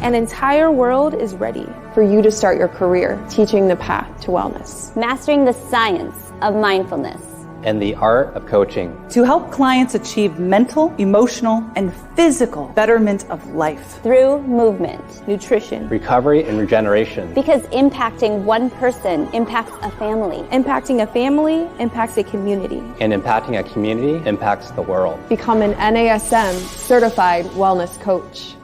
An entire world is ready for you to start your career teaching the path to wellness. Mastering the science of mindfulness. And the art of coaching. To help clients achieve mental, emotional, and physical betterment of life. Through movement, nutrition, recovery, and regeneration. Because impacting one person impacts a family. Impacting a family impacts a community. And impacting a community impacts the world. Become an NASM certified wellness coach.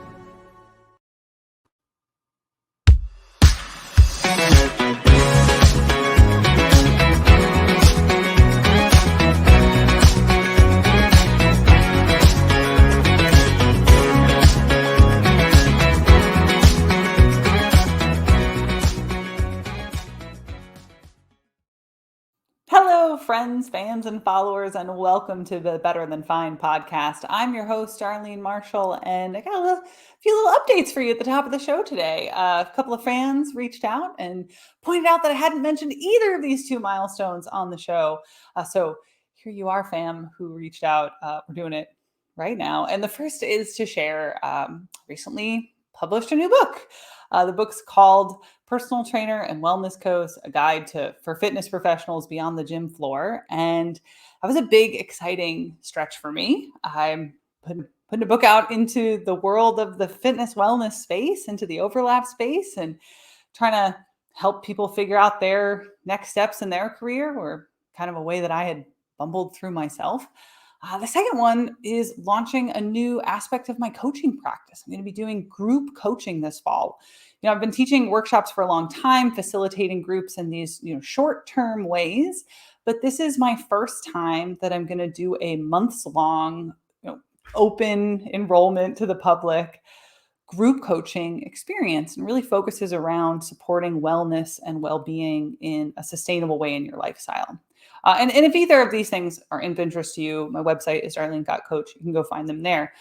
Hello, friends, fans, and followers, and welcome to the Better Than Fine podcast. I'm your host, Darlene Marshall, and I got a few little updates for you at the top of the show today. A couple of fans reached out and pointed out that I hadn't mentioned either of these two milestones on the show. So here you are, fam, who reached out. We're doing it right now. And the first is to share recently published a new book. The book's called Personal Trainer and Wellness Coach, a guide for fitness professionals beyond the gym floor. And that was a big, exciting stretch for me. I'm putting a book out into the world of the fitness wellness space, into the overlap space, and trying to help people figure out their next steps in their career, or kind of a way that I had bumbled through myself. The second one is launching a new aspect of my coaching practice. I'm going to be doing group coaching this fall. I've been teaching workshops for a long time, facilitating groups in these, short-term ways, but this is my first time that I'm going to do a months-long, open enrollment to the public group coaching experience, and really focuses around supporting wellness and well-being in a sustainable way in your lifestyle. And if either of these things are of interest to you, my website is darlene.coach. You can go find them there.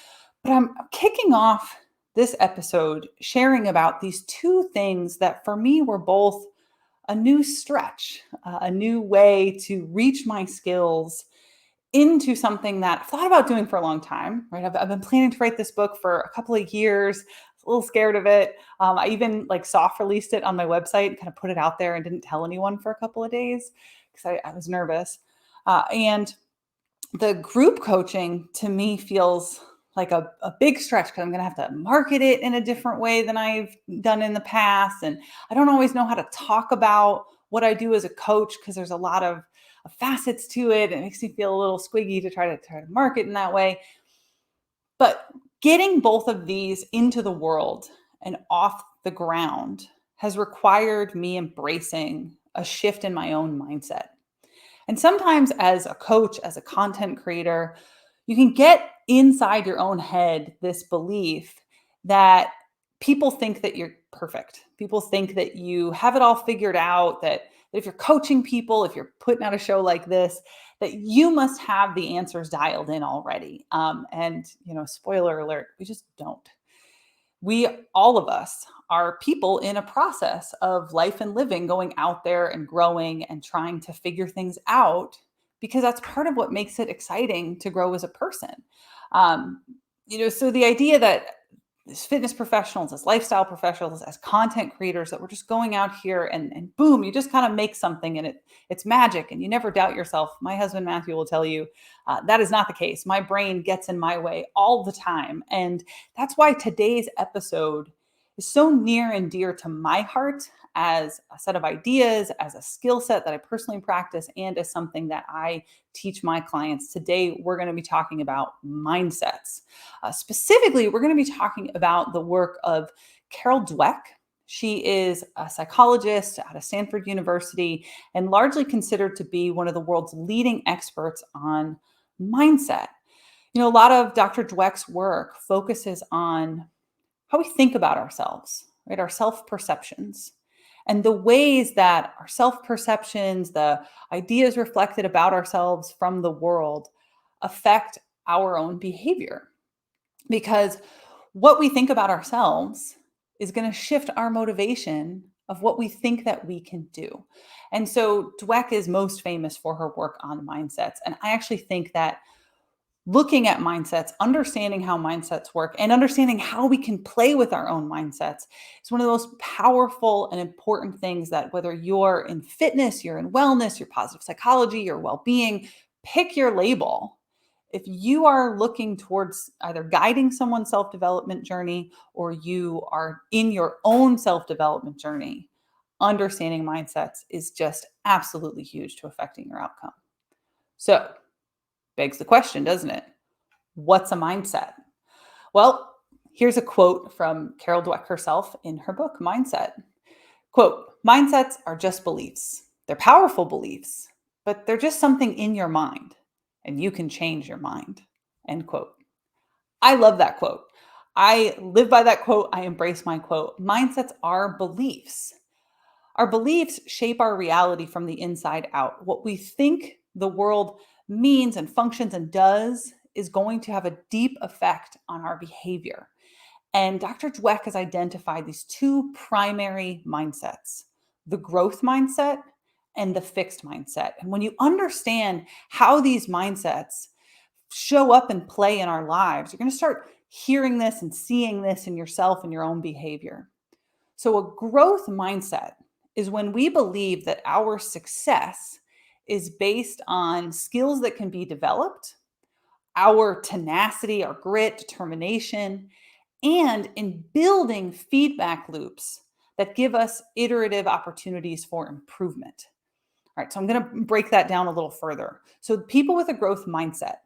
But I'm kicking off this episode sharing about these two things that for me were both a new stretch, a new way to reach my skills into something that I've thought about doing for a long time, right? I've been planning to write this book for a couple of years. I was a little scared of it. I even soft released it on my website and kind of put it out there and didn't tell anyone for a couple of days because I was nervous. And the group coaching to me feels like a big stretch because I'm going to have to market it in a different way than I've done in the past. And I don't always know how to talk about what I do as a coach because there's a lot of facets to it. It makes me feel a little squiggy to try to market in that way. But getting both of these into the world and off the ground has required me embracing a shift in my own mindset. And sometimes as a coach, as a content creator, you can get inside your own head this belief that people think that you're perfect. People think that you have it all figured out, that if you're coaching people, if you're putting out a show like this, that you must have the answers dialed in already. And spoiler alert, we just don't. All of us are people in a process of life and living, going out there and growing and trying to figure things out, because that's part of what makes it exciting to grow as a person. So the idea that as fitness professionals, as lifestyle professionals, as content creators, that we're just going out here and boom, you just kind of make something and it's magic and you never doubt yourself. My husband, Matthew, will tell you that is not the case. My brain gets in my way all the time. And that's why today's episode is so near and dear to my heart as a set of ideas, as a skill set that I personally practice, and as something that I teach my clients. Today, we're going to be talking about mindsets. Specifically, we're going to be talking about the work of Carol Dweck. She is a psychologist out of Stanford University and largely considered to be one of the world's leading experts on mindset. A lot of Dr. Dweck's work focuses on how we think about ourselves, right? Our self-perceptions. And the ways that our self-perceptions, the ideas reflected about ourselves from the world, affect our own behavior. Because what we think about ourselves is going to shift our motivation of what we think that we can do. And so Dweck is most famous for her work on mindsets. And I actually think that looking at mindsets, understanding how mindsets work, and understanding how we can play with our own mindsets is one of the most powerful and important things that whether you're in fitness, you're in wellness, you're positive psychology, your well-being, pick your label. If you are looking towards either guiding someone's self-development journey or you are in your own self-development journey, understanding mindsets is just absolutely huge to affecting your outcome. So, begs the question, doesn't it? What's a mindset? Well, here's a quote from Carol Dweck herself in her book, Mindset. Quote, mindsets are just beliefs. They're powerful beliefs, but they're just something in your mind, and you can change your mind. End quote. I love that quote. I live by that quote. I embrace my quote. Mindsets are beliefs. Our beliefs shape our reality from the inside out. What we think the world means and functions and does is going to have a deep effect on our behavior. And Dr. Dweck has identified these two primary mindsets, the growth mindset and the fixed mindset. And when you understand how these mindsets show up and play in our lives, you're going to start hearing this and seeing this in yourself and your own behavior. So a growth mindset is when we believe that our success is based on skills that can be developed, our tenacity, our grit, determination, and in building feedback loops that give us iterative opportunities for improvement. All right, so I'm going to break that down a little further. So people with a growth mindset,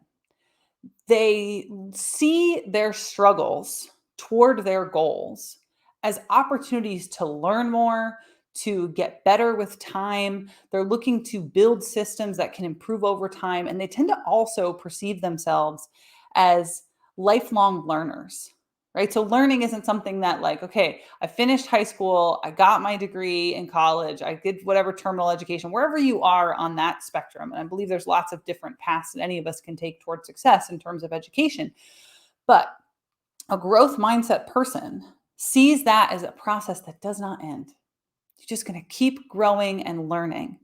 they see their struggles toward their goals as opportunities to learn more, to get better with time. They're looking to build systems that can improve over time. And they tend to also perceive themselves as lifelong learners, right? So learning isn't something that like, okay, I finished high school, I got my degree in college, I did whatever terminal education, wherever you are on that spectrum. And I believe there's lots of different paths that any of us can take towards success in terms of education. But a growth mindset person sees that as a process that does not end. You're just going to keep growing and learning.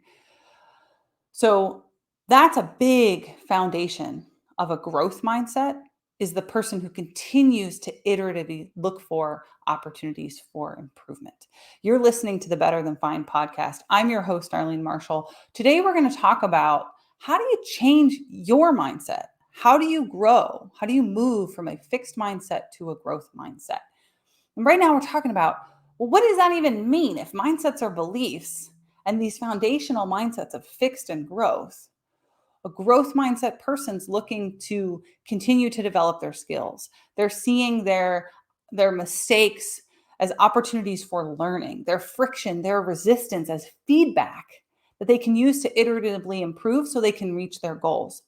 So that's a big foundation of a growth mindset, is the person who continues to iteratively look for opportunities for improvement. You're listening to the Better Than Fine podcast. I'm your host, Darlene Marshall. Today, we're going to talk about how do you change your mindset? How do you grow? How do you move from a fixed mindset to a growth mindset? And right now we're talking about, well, what does that even mean if mindsets are beliefs and these foundational mindsets of fixed and growth? A growth mindset person's looking to continue to develop their skills. They're seeing their mistakes as opportunities for learning, their friction, their resistance as feedback that they can use to iteratively improve so they can reach their goals.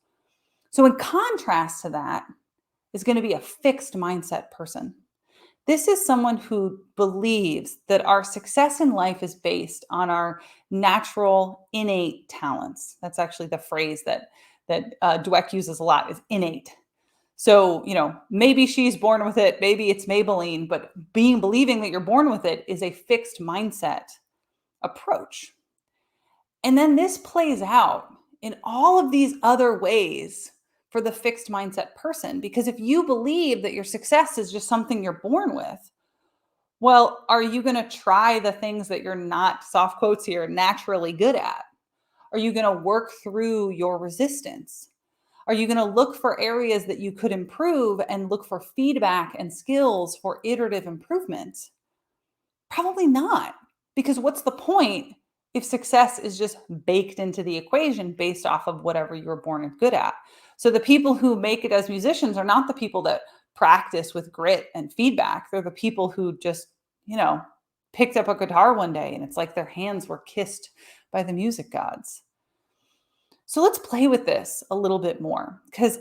So in contrast to that is going to be a fixed mindset person. This is someone who believes that our success in life is based on our natural, innate talents. That's actually the phrase that Dweck uses a lot, is innate. So, maybe she's born with it, maybe it's Maybelline, but believing that you're born with it is a fixed mindset approach. And then this plays out in all of these other ways for the fixed mindset person. Because if you believe that your success is just something you're born with, well, are you going to try the things that you're not, soft quotes here, naturally good at? Are you going to work through your resistance? Are you going to look for areas that you could improve and look for feedback and skills for iterative improvement? Probably not. Because what's the point if success is just baked into the equation based off of whatever you were born and good at? So the people who make it as musicians are not the people that practice with grit and feedback. They're the people who just, picked up a guitar one day and it's like their hands were kissed by the music gods. So let's play with this a little bit more, because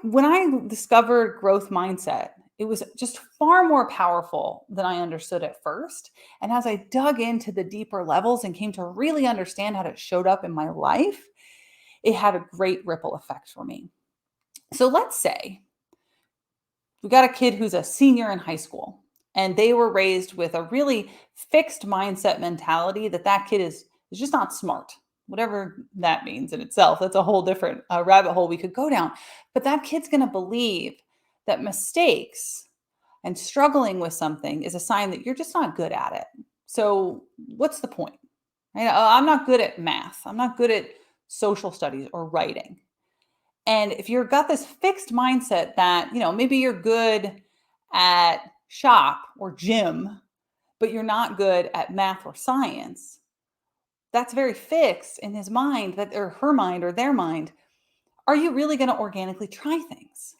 when I discovered growth mindset, it was just far more powerful than I understood at first. And as I dug into the deeper levels and came to really understand how it showed up in my life, it had a great ripple effect for me. So let's say we got a kid who's a senior in high school, and they were raised with a really fixed mindset mentality that kid is just not smart. whatever that means in itself. That's a whole different rabbit hole we could go down. But that kid's going to believe that mistakes and struggling with something is a sign that you're just not good at it. So what's the point? Right? Oh, I'm not good at math. I'm not good at social studies or writing. And if you've got this fixed mindset that, maybe you're good at shop or gym, but you're not good at math or science, that's very fixed in his mind, that or her mind or their mind. Are you really going to organically try things?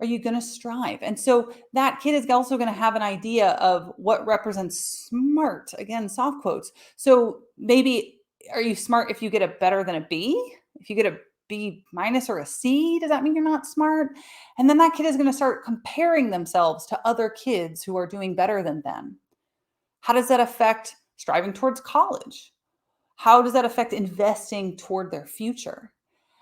Are you going to strive? And so that kid is also going to have an idea of what represents smart, again, soft quotes. So maybe, are you smart if you get a better than a B? If you get a B minus or a C, does that mean you're not smart? And then that kid is going to start comparing themselves to other kids who are doing better than them. How does that affect striving towards college? How does that affect investing toward their future?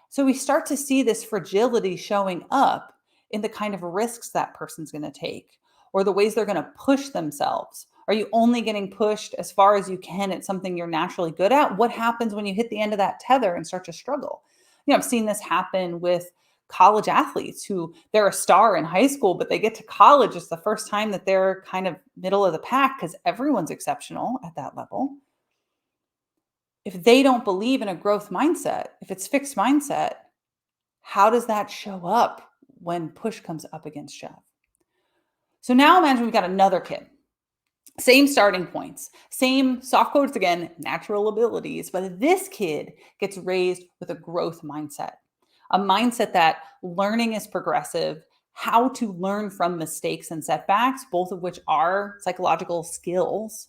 So we start to see this fragility showing up in the kind of risks that person's going to take or the ways they're going to push themselves. Are you only getting pushed as far as you can at something you're naturally good at? What happens when you hit the end of that tether and start to struggle? I've seen this happen with college athletes who they're a star in high school, but they get to college. It's the first time that they're kind of middle of the pack because everyone's exceptional at that level. If they don't believe in a growth mindset, if it's fixed mindset, how does that show up when push comes up against shove? So now imagine we've got another kid. Same starting points, same soft quotes again, natural abilities, but this kid gets raised with a growth mindset, a mindset that learning is progressive, how to learn from mistakes and setbacks, both of which are psychological skills,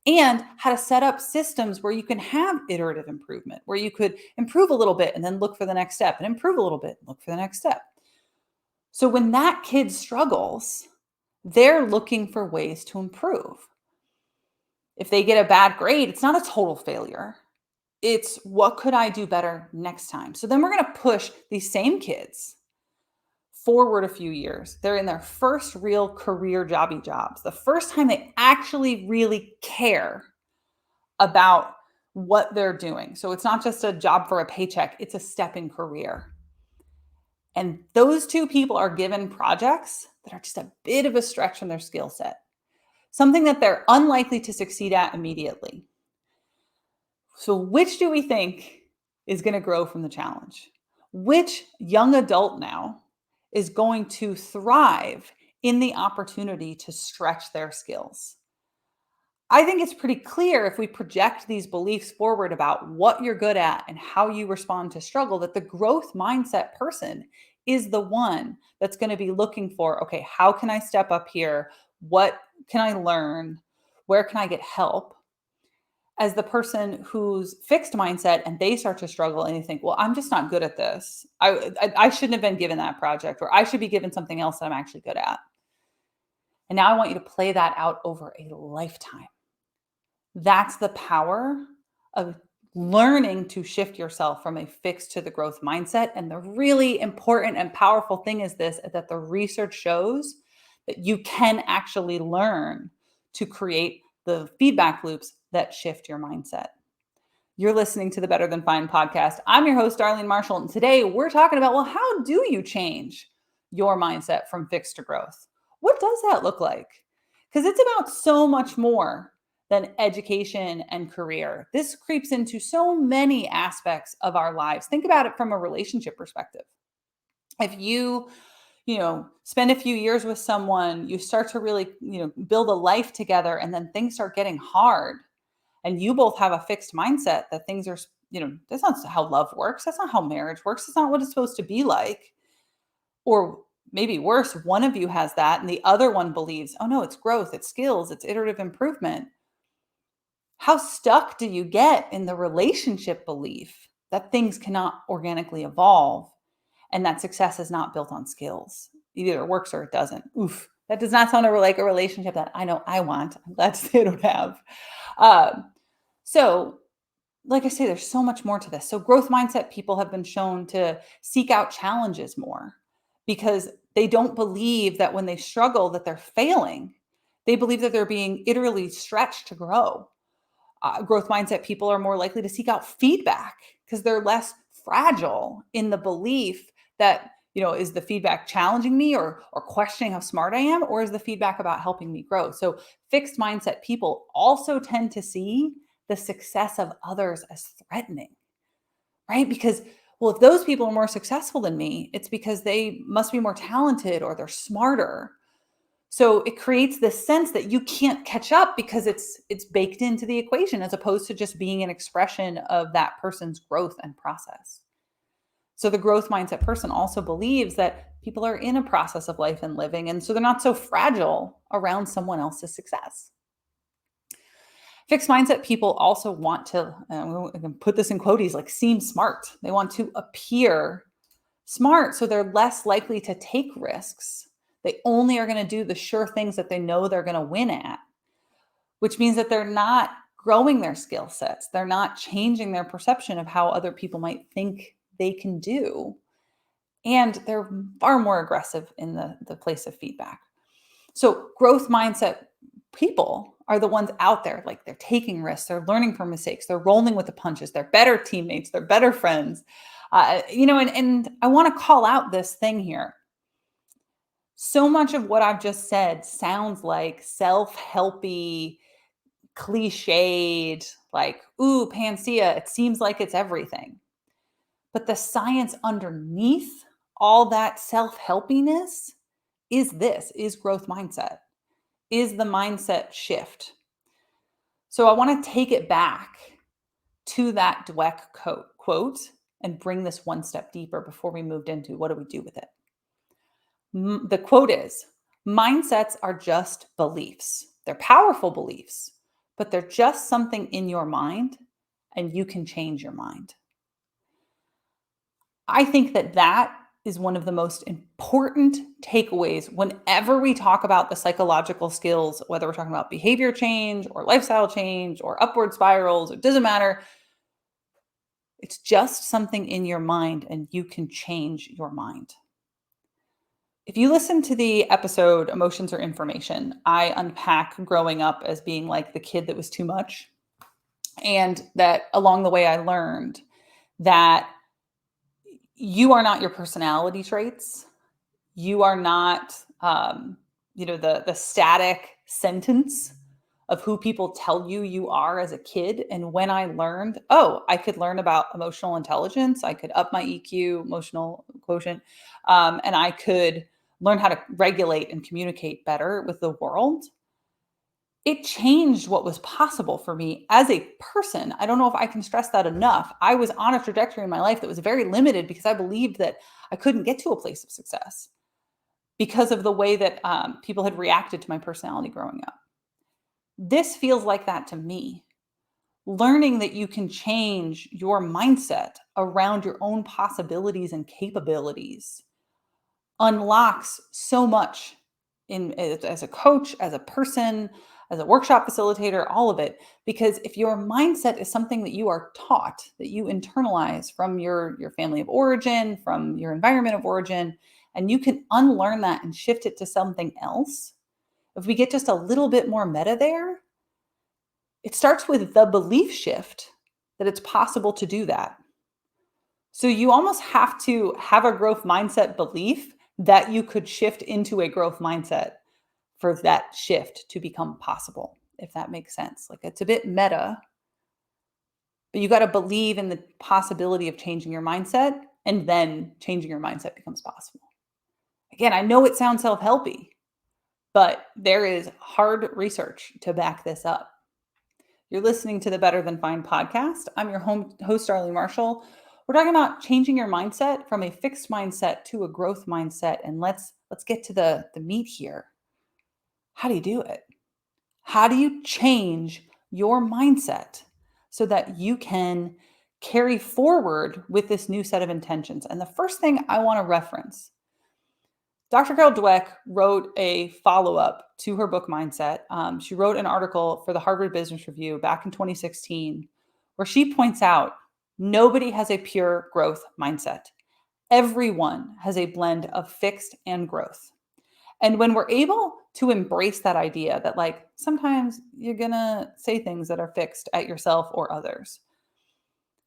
and how to set up systems where you can have iterative improvement, where you could improve a little bit and then look for the next step and improve a little bit and look for the next step. So when that kid struggles, they're looking for ways to improve. If they get a bad grade, it's not a total failure. It's what could I do better next time? So then we're going to push these same kids forward a few years. They're in their first real career jobby jobs, the first time they actually really care about what they're doing. So it's not just a job for a paycheck, it's a step in career. And those two people are given projects that are just a bit of a stretch from their skill set, something that they're unlikely to succeed at immediately. So which do we think is going to grow from the challenge? Which young adult now is going to thrive in the opportunity to stretch their skills? I think it's pretty clear if we project these beliefs forward about what you're good at and how you respond to struggle, that the growth mindset person is the one that's going to be looking for, okay, how can I step up here? What can I learn? Where can I get help? As the person who's fixed mindset and they start to struggle and you think, well, I'm just not good at this. I shouldn't have been given that project, or I should be given something else that I'm actually good at. And now I want you to play that out over a lifetime. That's the power of learning to shift yourself from a fixed to the growth mindset. And the really important and powerful thing is this, that the research shows that you can actually learn to create the feedback loops that shift your mindset. You're listening to the Better Than Fine podcast. I'm your host, Darlene Marshall. And today we're talking about, well, how do you change your mindset from fixed to growth? What does that look like? Because it's about so much more than education and career. This creeps into so many aspects of our lives. Think about it from a relationship perspective. If you spend a few years with someone, you start to really, build a life together, and then things start getting hard, and you both have a fixed mindset that things are, that's not how love works. That's not how marriage works. That's not what it's supposed to be like. Or maybe worse, one of you has that and the other one believes, oh no, it's growth, it's skills, it's iterative improvement. How stuck do you get in the relationship belief that things cannot organically evolve and that success is not built on skills? It either works or it doesn't. Oof, that does not sound like a relationship that I know I want. I'm glad to say I don't have. So like I say, there's so much more to this. So growth mindset people have been shown to seek out challenges more because they don't believe that when they struggle that they're failing. They believe that they're being iteratively stretched to grow. Growth mindset people are more likely to seek out feedback because they're less fragile in the belief that, is the feedback challenging me or questioning how smart I am, or is the feedback about helping me grow? So fixed mindset people also tend to see the success of others as threatening, right? Because, well, if those people are more successful than me, it's because they must be more talented or they're smarter. So it creates this sense that you can't catch up because it's baked into the equation, as opposed to just being an expression of that person's growth and process. So the growth mindset person also believes that people are in a process of life and living, and so they're not so fragile around someone else's success. Fixed mindset people also want to, I can put this in quotes, like seem smart. They want to appear smart, so they're less likely to take risks. They only are going to do the sure things that they know they're going to win at, which means that they're not growing their skill sets. They're not changing their perception of how other people might think they can do. And they're far more aggressive in the place of feedback. So growth mindset people are the ones out there, like they're taking risks, they're learning from mistakes, they're rolling with the punches, they're better teammates, they're better friends. And I want to call out this thing here. So much of what I've just said sounds like self-helpy, cliched, like, ooh, panacea, it seems like it's everything. But the science underneath all that self-helpiness is growth mindset, is the mindset shift. So I want to take it back to that Dweck quote and bring this one step deeper before we moved into what do we do with it. The quote is, mindsets are just beliefs. They're powerful beliefs, but they're just something in your mind, and you can change your mind. I think that is one of the most important takeaways whenever we talk about the psychological skills, whether we're talking about behavior change or lifestyle change or upward spirals, it doesn't matter. It's just something in your mind, and you can change your mind. If you listen to the episode Emotions or Information, I unpack growing up as being like the kid that was too much. And that along the way, I learned that you are not your personality traits. You are not, the static sentence of who people tell you are as a kid. And when I learned, I could learn about emotional intelligence, I could up my EQ, emotional quotient, and I could learn how to regulate and communicate better with the world. It changed what was possible for me as a person. I don't know if I can stress that enough. I was on a trajectory in my life that was very limited because I believed that I couldn't get to a place of success because of the way that people had reacted to my personality growing up. This feels like that to me. Learning that you can change your mindset around your own possibilities and capabilities unlocks so much as a coach, as a person, as a workshop facilitator, all of it. Because if your mindset is something that you are taught, that you internalize from your family of origin, from your environment of origin, and you can unlearn that and shift it to something else, if we get just a little bit more meta there, it starts with the belief shift that it's possible to do that. So you almost have to have a growth mindset belief that you could shift into a growth mindset for that shift to become possible, if that makes sense. Like, it's a bit meta, but you got to believe in the possibility of changing your mindset, and then changing your mindset becomes possible. Again, I know it sounds self-helpy, but there is hard research to back this up. You're listening to the Better Than Fine podcast. I'm your host, Darlene Marshall. We're talking about changing your mindset from a fixed mindset to a growth mindset. And let's get to the meat here. How do you do it? How do you change your mindset so that you can carry forward with this new set of intentions? And the first thing I want to reference, Dr. Carol Dweck wrote a follow-up to her book Mindset. She wrote an article for the Harvard Business Review back in 2016, where she points out nobody has a pure growth mindset. Everyone has a blend of fixed and growth. And when we're able to embrace that idea that like sometimes you're going to say things that are fixed at yourself or others.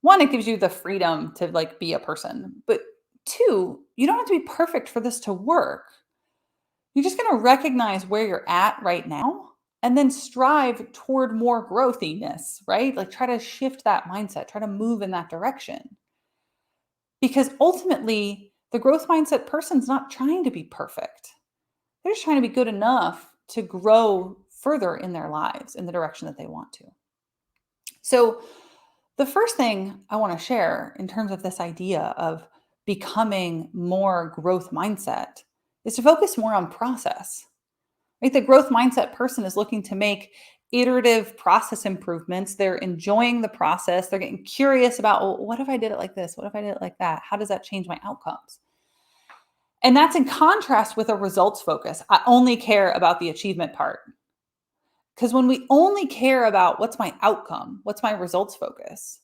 One, it gives you the freedom to like be a person. But two, you don't have to be perfect for this to work. You're just going to recognize where you're at right now and then strive toward more growthiness, right? Like try to shift that mindset, try to move in that direction. Because ultimately, the growth mindset person's not trying to be perfect. They're just trying to be good enough to grow further in their lives in the direction that they want to. So, the first thing I want to share in terms of this idea of becoming more growth mindset is to focus more on process. Right? The growth mindset person is looking to make iterative process improvements. They're enjoying the process. They're getting curious about, well, what if I did it like this? What if I did it like that? How does that change my outcomes? And that's in contrast with a results focus. I only care about the achievement part. Because when we only care about what's my outcome, what's my results focus,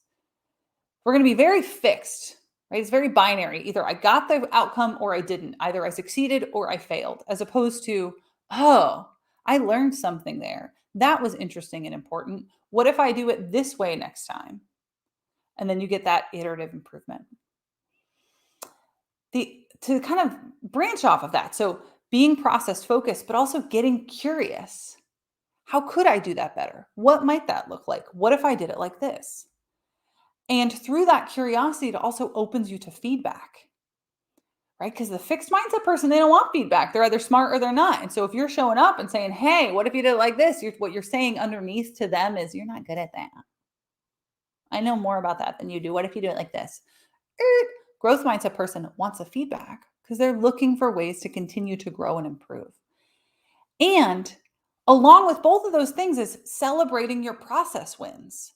we're going to be very fixed, right? It's very binary. Either I got the outcome or I didn't. Either I succeeded or I failed, as opposed to, oh, I learned something there. That was interesting and important. What if I do it this way next time? And then you get that iterative improvement. To kind of branch off of that. So being process focused, but also getting curious. How could I do that better? What might that look like? What if I did it like this? And through that curiosity, it also opens you to feedback, right? Because the fixed mindset person, they don't want feedback. They're either smart or they're not. And so if you're showing up and saying, hey, what if you did it like this? What you're saying underneath to them is, you're not good at that. I know more about that than you do. What if you do it like this? Growth mindset person wants a feedback because they're looking for ways to continue to grow and improve. And along with both of those things is celebrating your process wins.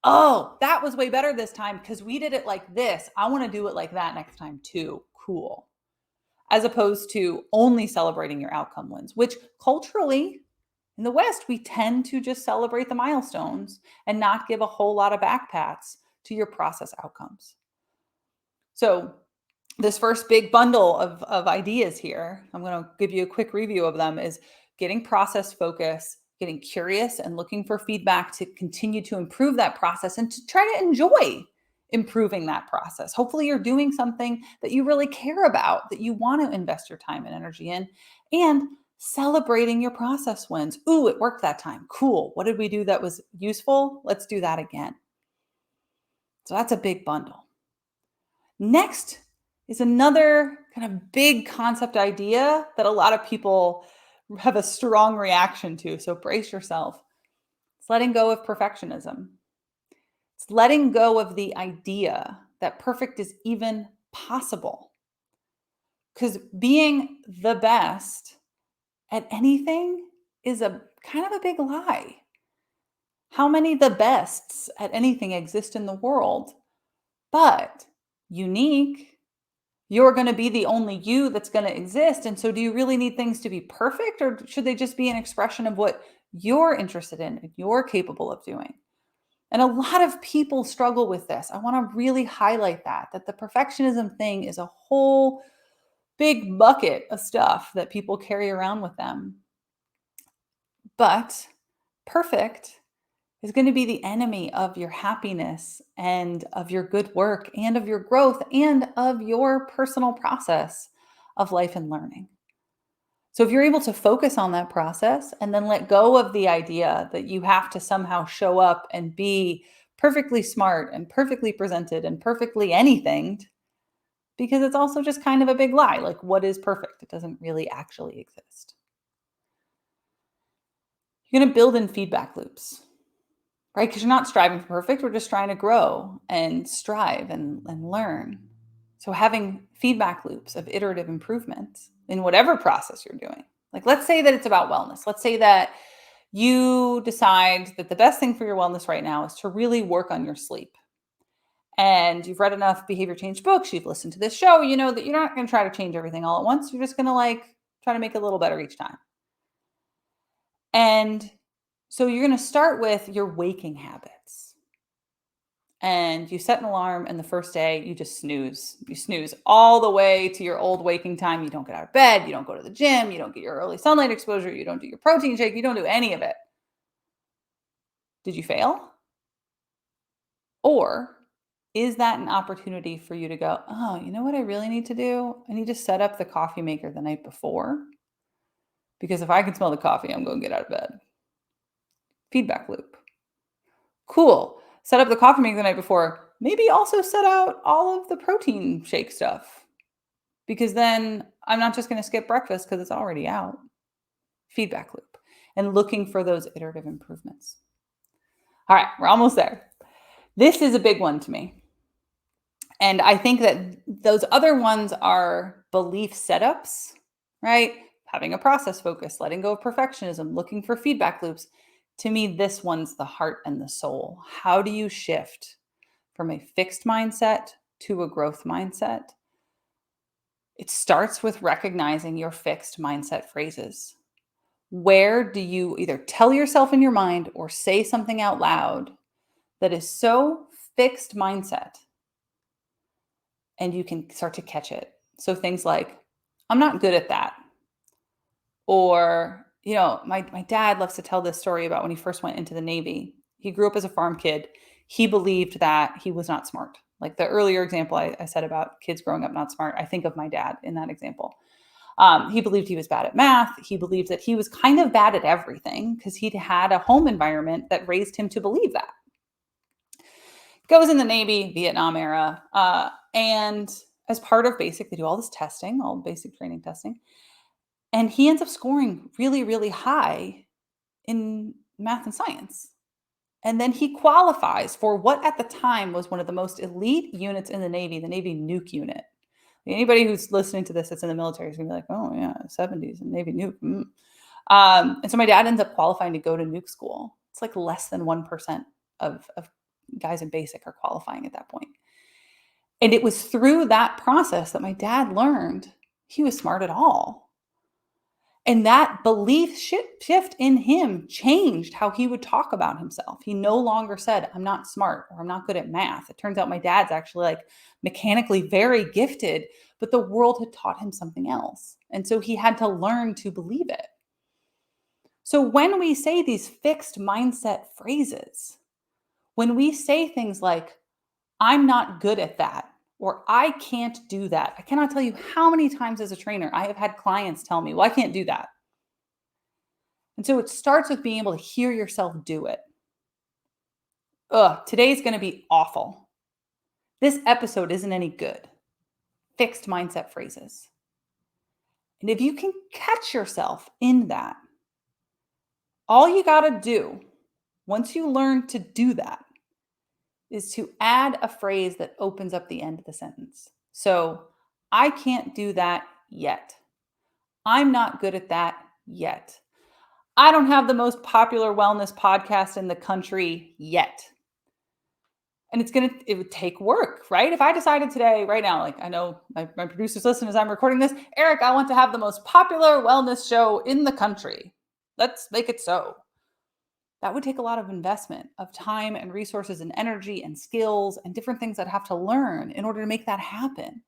Oh, that was way better this time because we did it like this. I want to do it like that next time too. Cool. As opposed to only celebrating your outcome wins, which culturally in the West, we tend to just celebrate the milestones and not give a whole lot of back pats to your process outcomes. So this first big bundle of ideas here, I'm going to give you a quick review of them, is getting process focus, getting curious and looking for feedback to continue to improve that process and to try to enjoy improving that process. Hopefully you're doing something that you really care about, that you want to invest your time and energy in, and celebrating your process wins. Ooh, it worked that time. Cool. What did we do that was useful? Let's do that again. So that's a big bundle. Next is another kind of big concept idea that a lot of people have a strong reaction to. So brace yourself. It's letting go of perfectionism. It's letting go of the idea that perfect is even possible. Because being the best at anything is a kind of a big lie. How many the bests at anything exist in the world? But unique, you're going to be the only you that's going to exist. And so do you really need things to be perfect, or should they just be an expression of what you're interested in and you're capable of doing? And a lot of people struggle with this. I want to really highlight that the perfectionism thing is a whole big bucket of stuff that people carry around with them. But perfect is going to be the enemy of your happiness and of your good work and of your growth and of your personal process of life and learning. So if you're able to focus on that process and then let go of the idea that you have to somehow show up and be perfectly smart and perfectly presented and perfectly anything, because it's also just kind of a big lie. Like, what is perfect? It doesn't really actually exist. You're going to build in feedback loops, right? Because you're not striving for perfect. We're just trying to grow and strive and learn. So having feedback loops of iterative improvements in whatever process you're doing. Like, let's say that it's about wellness. Let's say that you decide that the best thing for your wellness right now is to really work on your sleep. And you've read enough behavior change books, you've listened to this show, you know that you're not going to try to change everything all at once. You're just going to try to make it a little better each time. And so you're going to start with your waking habits. and you set an alarm, and the first day you just snooze. You snooze all the way to your old waking time. You don't get out of bed. You don't go to the gym. You don't get your early sunlight exposure. You don't do your protein shake. You don't do any of it. Did you fail? Or is that an opportunity for you to go, oh, you know what I really need to do? I need to set up the coffee maker the night before. Because if I can smell the coffee, I'm going to get out of bed. Feedback loop. Cool. Set up the coffee maker the night before. Maybe also set out all of the protein shake stuff. Because then I'm not just going to skip breakfast because it's already out. Feedback loop. And looking for those iterative improvements. All right, we're almost there. This is a big one to me. And I think that those other ones are belief setups, right? Having a process focus, letting go of perfectionism, looking for feedback loops. To me, this one's the heart and the soul. How do you shift from a fixed mindset to a growth mindset? It starts with recognizing your fixed mindset phrases. Where do you either tell yourself in your mind or say something out loud that is so fixed mindset, and you can start to catch it? So things like, I'm not good at that. Or, my dad loves to tell this story about when he first went into the Navy. He grew up as a farm kid. He believed that he was not smart. Like the earlier example I said about kids growing up not smart, I think of my dad in that example. He believed he was bad at math. He believed that he was kind of bad at everything because he'd had a home environment that raised him to believe that. Goes in the Navy, Vietnam era, and as part of basic, they do all this testing, all basic training testing. And he ends up scoring really, really high in math and science. And then he qualifies for what at the time was one of the most elite units in the Navy nuke unit. Anybody who's listening to this that's in the military is going to be like, oh, yeah, 70s and Navy nuke. And so my dad ends up qualifying to go to nuke school. It's like less than 1% of guys in basic are qualifying at that point. And it was through that process that my dad learned he was smart at all. And that belief shift in him changed how he would talk about himself. He no longer said, I'm not smart or I'm not good at math. It turns out my dad's actually like mechanically very gifted, but the world had taught him something else. And so he had to learn to believe it. So when we say these fixed mindset phrases, when we say things like, I'm not good at that, or I can't do that. I cannot tell you how many times as a trainer I have had clients tell me, well, I can't do that. And so it starts with being able to hear yourself do it. Today's going to be awful. This episode isn't any good. Fixed mindset phrases. And if you can catch yourself in that, all you got to do once you learn to do that is to add a phrase that opens up the end of the sentence. So, I can't do that yet. I'm not good at that yet. I don't have the most popular wellness podcast in the country yet. And it would take work, right? If I decided today, right now, like I know my producers listen as I'm recording this, Eric, I want to have the most popular wellness show in the country. Let's make it so. That would take a lot of investment of time and resources and energy and skills and different things I'd have to learn in order to make that happen.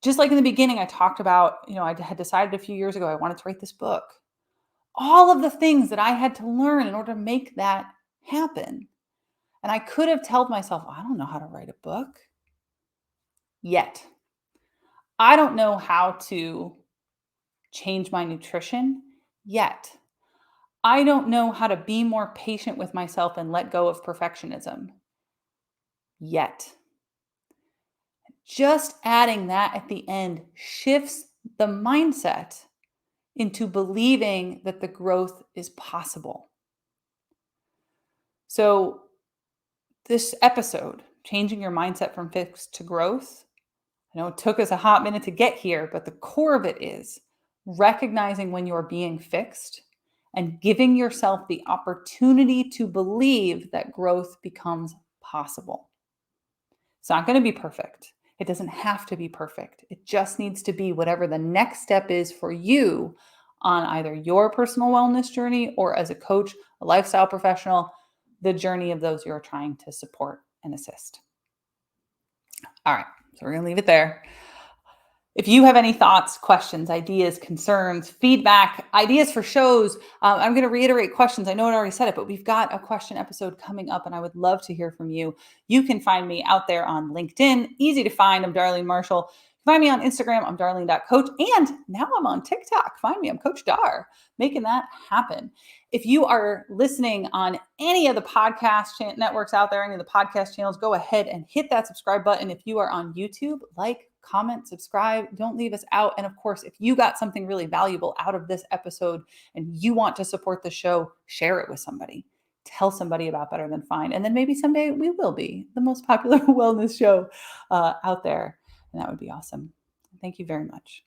Just like in the beginning, I talked about, I had decided a few years ago I wanted to write this book. All of the things that I had to learn in order to make that happen. And I could have told myself, I don't know how to write a book yet. I don't know how to change my nutrition yet. I don't know how to be more patient with myself and let go of perfectionism yet. Just adding that at the end shifts the mindset into believing that the growth is possible. So this episode, changing your mindset from fixed to growth, I know it took us a hot minute to get here, but the core of it is recognizing when you're being fixed and giving yourself the opportunity to believe that growth becomes possible. It's not going to be perfect. It doesn't have to be perfect. It just needs to be whatever the next step is for you on either your personal wellness journey or as a coach, a lifestyle professional, the journey of those you're trying to support and assist. All right, so we're going to leave it there. If you have any thoughts, questions, ideas, concerns, feedback, ideas for shows, I'm going to reiterate questions. I know I already said it, but we've got a question episode coming up and I would love to hear from you. You can find me out there on LinkedIn. Easy to find. I'm Darlene Marshall. Find me on Instagram. I'm darlene.coach. And now I'm on TikTok. Find me. I'm Coach Dar, making that happen. If you are listening on any of the podcast networks out there, any of the podcast channels, go ahead and hit that subscribe button. If you are on YouTube, like, comment, subscribe, don't leave us out. And of course, if you got something really valuable out of this episode and you want to support the show, share it with somebody. Tell somebody about Better Than Fine. And then maybe someday we will be the most popular wellness show out there. And that would be awesome. Thank you very much.